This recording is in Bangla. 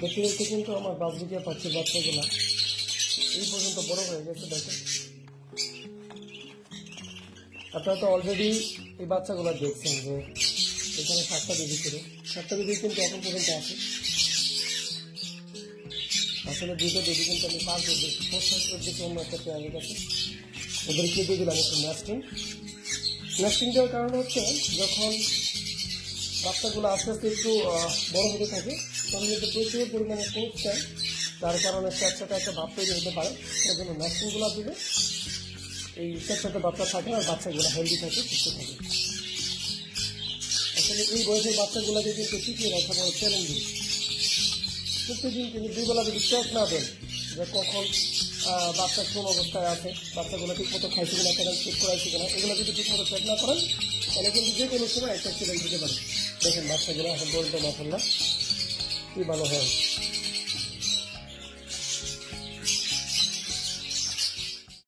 দেখতে দেখতে কিন্তু আমার বাবুজিয়া পাখির বাচ্চাগুলো এই পর্যন্ত বড় হয়ে গেছে। দেখেন, আপনারা তো অলরেডি এই বাচ্চাগুলো দেখছেন যে এখানে 7টা বেবি ছিল, 7টা বেবি কিন্তু এখন পর্যন্ত আছে। আসলে 2টা বেবি কিন্তু আমি পার করে দিচ্ছি, পোস্ট দিচ্ছি অন্য একটা পেয়ারের কাছে। ওদেরকে দিয়ে দিলাম একটু নেস্টিং দেওয়ার কারণ হচ্ছে যখন বাচ্চাগুলো আস্তে আস্তে একটু বড় হতে থাকে তখন কিন্তু প্রচুর পরিমাণে কোচ চায়, যার কারণে স্যাঁতস্যাঁতে একটা ভাব তৈরি হতে পারে। সেই জন্য নেস্টিংগুলো দিলে এই স্যাঁতস্যাঁতে বাচ্চা থাকে আর বাচ্চাগুলো হেলদি থাকে, সুস্থ থাকে। আসলে এই বয়সের বাচ্চাগুলোকে কিন্তু টিকিয়ে রাখা বড় চ্যালেঞ্জিং। প্রত্যেকদিন কিন্তু 2 বেলা যদি চেক না দেন যে কখন বাচ্চা কোন অবস্থায় আছে, বাচ্চাগুলো ঠিক মতো খাইছে কিনা, কেন চেক করাইছে কিনা, এগুলো যদি ঠিক মতো চেক না করেন তাহলে কিন্তু যে কোনো সময় একটা অ্যাক্সিডেন্ট দিতে পারে। দেখেন বাচ্চাগুলো এখন পর্যন্ত মাসাল্লাহ কি ভালো হয়।